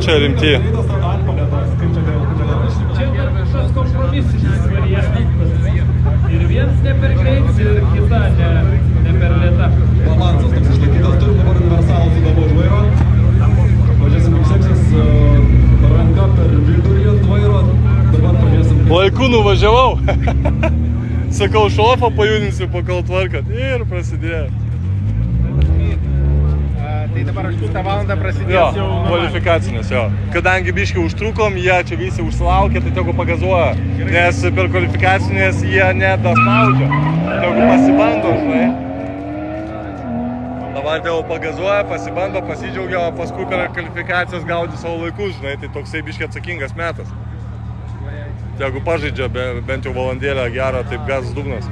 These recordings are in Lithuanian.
čia rimti. Čia kažkas kompromisinis variantas. Ir viens ne per greitis, ir kita ne per lėta. Balansas toks išlaikytas, turim dabar universalų su dabu už vairo. Važiuosim kaip seksis, ranka per vidurį ant vairo. Dabar pradėsim. Laiku nuvažiavau. Sakau, šofą pajudinsiu, pakol tvarkat. Ir prasidėjo. Tai dabar 8 valandą prasidės jau kvalifikacinės, jo. Kadangi biškai užtrukom, jie čia visi užsilaukė, tai tegu pagazuoja. Nes per kvalifikacinės jie nedaspaudžia. Tegu pasibando, žinai. Dabar tegu pagazuoja, pasibando, pasidžiaugia, o paskui per kvalifikacijas gaudi savo laikus, žinai. Tai toksai biškai atsakingas metas. Tegu pažaidžia bent jau valandėlę gerą, taip gazas dugnas.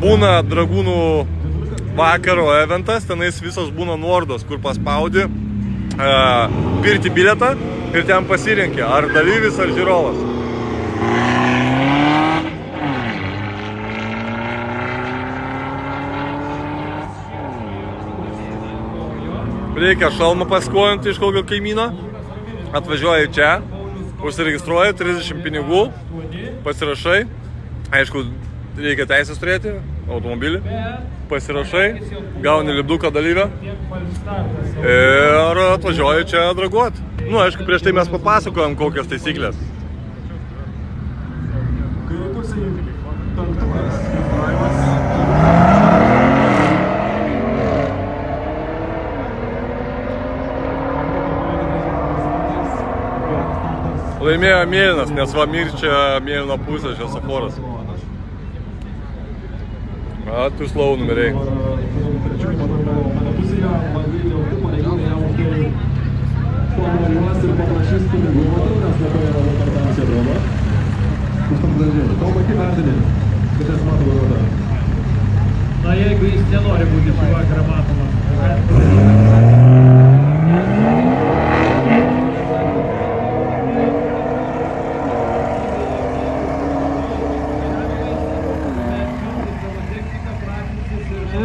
Būna dragūnų vakaro eventas, tenais visos būna nuorodos, kur paspaudi pirkti bilietą ir ten pasirinki, ar dalyvis, ar žiūrovas. Reikia šalmą paskolinti iš kokio kaimyno, atvažiuoji čia, užsiregistruoji, 30 pinigų, pasirašai, aišku, reikia teisės turėti, automobilį, pasirašai, gauni lipduką dalyvę ir atvažiuoji čia draguoti. Nu, aišku, prieš tai mes papasakojom kokias taisyklės. Laimėjo mėlynas, nes va mirčia mėlyno pusė šviesoforas. Tu slow numeriai. Na, jeigu jis nenori būti šį vakarą matomas.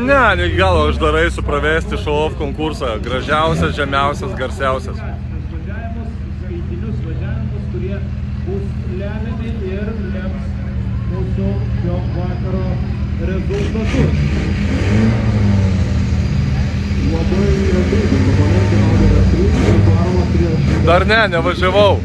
Ne, iki galo aš dar eisiu pravesti show-off konkursą. Gražiausias, žemiausias, garsiausias. Skaitinius važiavimus, kurie bus lemiami ir lems mūsų šio vakaro rezultatus. Dar ne, nevažiavau.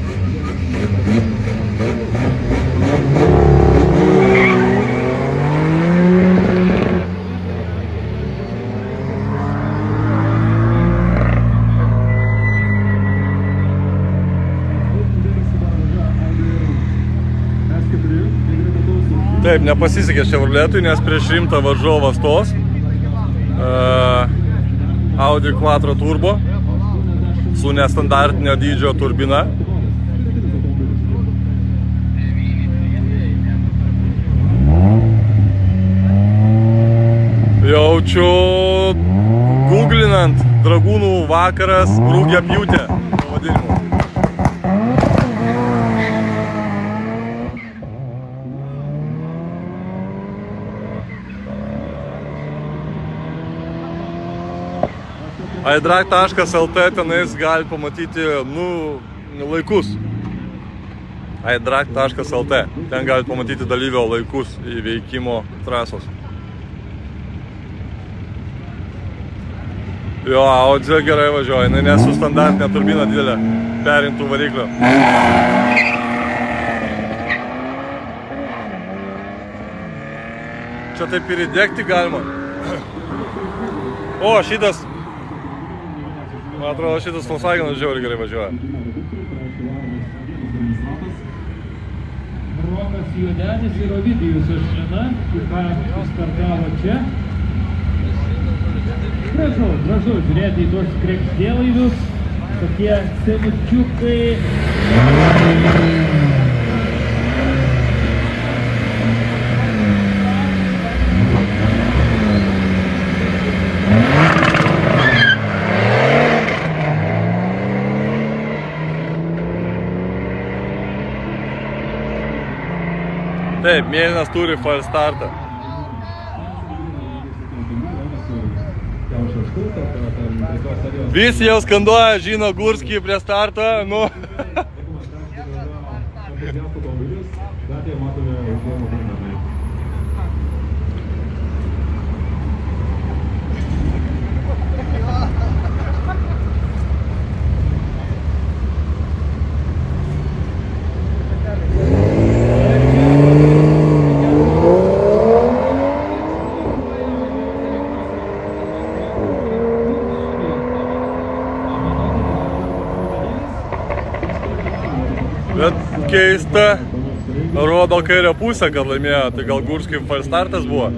Taip, nepasisekė Chevroletui, nes prieš rimtą varžovą stos Audi Quattro Turbo su nestandartinio dydžio turbina. Jaučiu googlinant dragūnų vakaras Rugpjūtė pavadinimu. iDrag.lt tenais gali pamatyti, laikus. iDrag.lt. Ten gali pamatyti dalyvio laikus įveikimo trasos. Jo, Audi gerai važiuoja, nes su standartinė turbina didelė, perintų variklio. Čia taip ir įdegti galima. O, šitas... Man atrodo, šitas Volkswagenas žiauriai gerai važiuoja. Rokas Juodenis ir Ovidijus Ašlina, ką startavo čia. Gražu žiūrėti į tuos kregždėlaivius, tokie senučiukai. Taip, mėlynas turi file startą. Visi jau skanduoja, žino Gurskį prie starto, nu. Bet keista, rodo kairę pusę, kad laimėjo, tai gal Gurskiui falstartas buvo.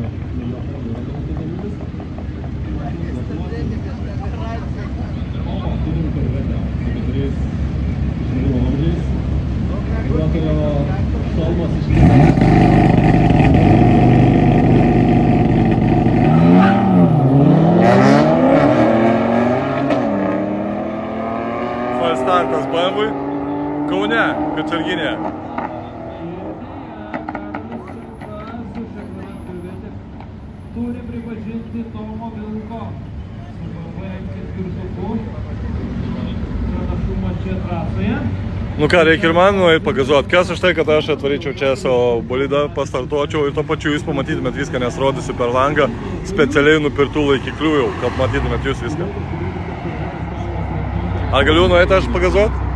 Falstartas BMW. Kaune, Kačerginėje. Turi pripažinti Tomo Vilko su ketvirtuku pranašumą čia trasoje. Nu ką, reikia ir man nueit pagazuot. Kas už tai, kad aš atvaryčiau čia savo bolidą, pastartuočiau ir to pačiu jūs pamatytumėt viską, nes rodysiu per langą specialiai nupirtų laikiklių jau, kad matytumėt jūs viską. Ar galiu nueit aš pagazuot?